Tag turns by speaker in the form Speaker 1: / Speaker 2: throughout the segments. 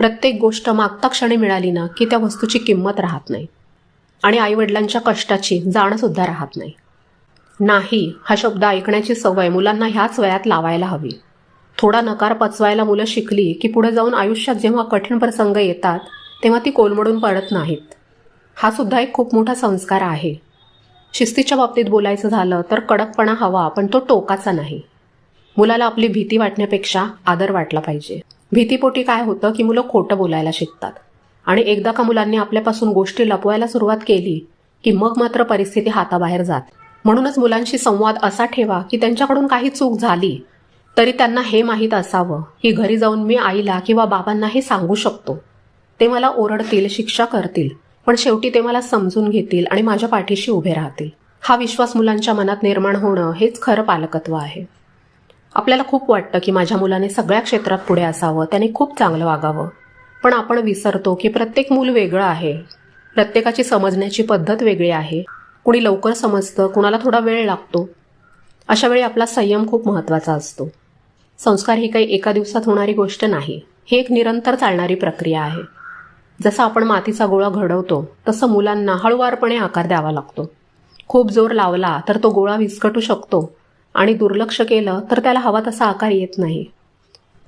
Speaker 1: प्रत्येक गोष्ट मागता क्षणी मिळाली ना की त्या वस्तूची किंमत राहत नाही आणि आईवडिलांच्या कष्टाची जाणसुद्धा राहत नाही. नाही हा शब्द ऐकण्याची सवय मुलांना ह्याच वयात लावायला हवी. थोडा नकार पचवायला मुलं शिकली की पुढे जाऊन आयुष्यात जेव्हा कठीण प्रसंग येतात तेव्हा ती कोलमडून पडत नाहीत. हा सुद्धा एक खूप मोठा संस्कार आहे. शिस्तीच्या बाबतीत बोलायचं झालं तर कडकपणा हवा, पण तो टोकाचा नाही. मुलाला आपली भीती वाटण्यापेक्षा आदर वाटला पाहिजे. भीतीपोटी काय होतं की मुलं खोटं बोलायला शिकतात आणि एकदा का मुलांनी आपल्यापासून गोष्टी लपवायला सुरुवात केली की मग मात्र परिस्थिती हाताबाहेर जाते. म्हणूनच मुलांशी संवाद असा ठेवा की त्यांच्याकडून काही चूक झाली तरी त्यांना हे माहीत असावं की घरी जाऊन मी आईला किंवा बाबांना हे सांगू शकतो. ते मला ओरडतील, शिक्षा करतील, पण शेवटी ते मला समजून घेतील आणि माझ्या पाठीशी उभे राहतील. हा विश्वास मुलांच्या मनात निर्माण होणं हेच खरं पालकत्व आहे. आपल्याला खूप वाटतं की माझ्या मुलाने सगळ्या क्षेत्रात पुढे असावं, त्याने खूप चांगलं वागावं. पण आपण विसरतो की प्रत्येक मूल वेगळं आहे. प्रत्येकाची समजण्याची पद्धत वेगळी आहे. कुणी लवकर समजतं, कुणाला थोडा वेळ लागतो. अशा वेळी आपला संयम खूप महत्त्वाचा असतो. संस्कार ही काही एका दिवसात होणारी गोष्ट नाही. ही एक निरंतर चालणारी प्रक्रिया आहे. जसं आपण मातीचा गोळा घडवतो तसं मुलांना हळूवारपणे आकार द्यावा लागतो. खूप जोर लावला तर तो गोळा विस्कटू शकतो आणि दुर्लक्ष केलं तर त्याला हवा तसा आकार येत नाही.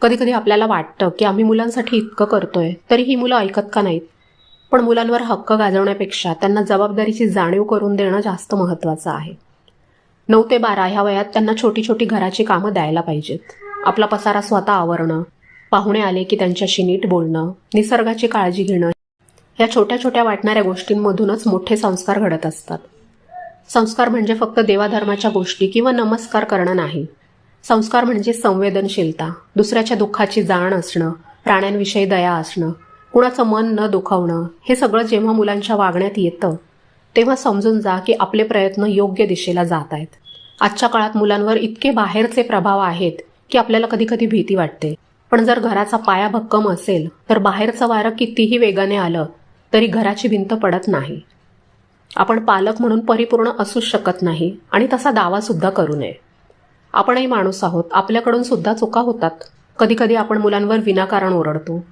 Speaker 1: कधीकधी आपल्याला वाटतं की आम्ही मुलांसाठी इतकं करतोय तरी ही मुलं ऐकत का नाहीत. पण मुलांवर हक्क गाजवण्यापेक्षा त्यांना जबाबदारीची जाणीव करून देणं जास्त महत्त्वाचं आहे. 9 ते 12 ह्या वयात त्यांना छोटी छोटी घराची कामं द्यायला पाहिजेत. आपला पसारा स्वतः आवरणं, पाहुणे आले की त्यांच्याशी नीट बोलणं, निसर्गाची काळजी घेणं, या छोट्या छोट्या वाटणाऱ्या गोष्टींमधूनच मोठे संस्कार घडत असतात. संस्कार म्हणजे फक्त देवाधर्माच्या गोष्टी किंवा नमस्कार करणं नाही. संस्कार म्हणजे संवेदनशीलता, दुसऱ्याच्या दुःखाची जाण असणं, प्राण्यांविषयी दया असणं, कुणाचं मन न दुखावणं. हे सगळं जेव्हा मुलांच्या वागण्यात येतं तेव्हा समजून जा की आपले प्रयत्न योग्य दिशेला जात आहेत. आजच्या काळात मुलांवर इतके बाहेरचे प्रभाव आहेत की आपल्याला कधी कधी भीती वाटते. पण जर घराचा पाया भक्कम असेल तर बाहेरचं वारं कितीही वेगाने आलं तरी घराची भिंत पडत नाही. आपण पालक म्हणून परिपूर्ण असूच शकत नाही आणि तसा दावा सुद्धा करू नये. आपणही माणूस आहोत, आपल्याकडून सुद्धा चुका होतात. कधी कधी आपण मुलांवर विनाकारण ओरडतो.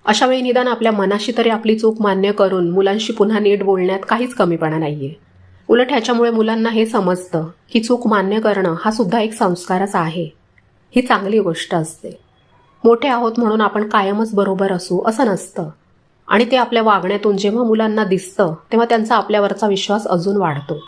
Speaker 1: अशा वेळी निदान आपल्या मनाशी तरी आपली चूक मान्य करून मुलांशी पुन्हा नीट बोलण्यात काहीच कमीपणा नाहीये. उलट ह्याच्यामुळे मुलांना हे समजतं की चूक मान्य करणं हा सुद्धा एक संस्कारच आहे. ही चांगली गोष्ट असते. मोठे आहोत म्हणून आपण कायमच बरोबर असू असं नसतं आणि ते आपल्या वागण्यातून जेव्हा मुलांना दिसतं तेव्हा त्यांचा आपल्यावरचा विश्वास अजून वाढतो.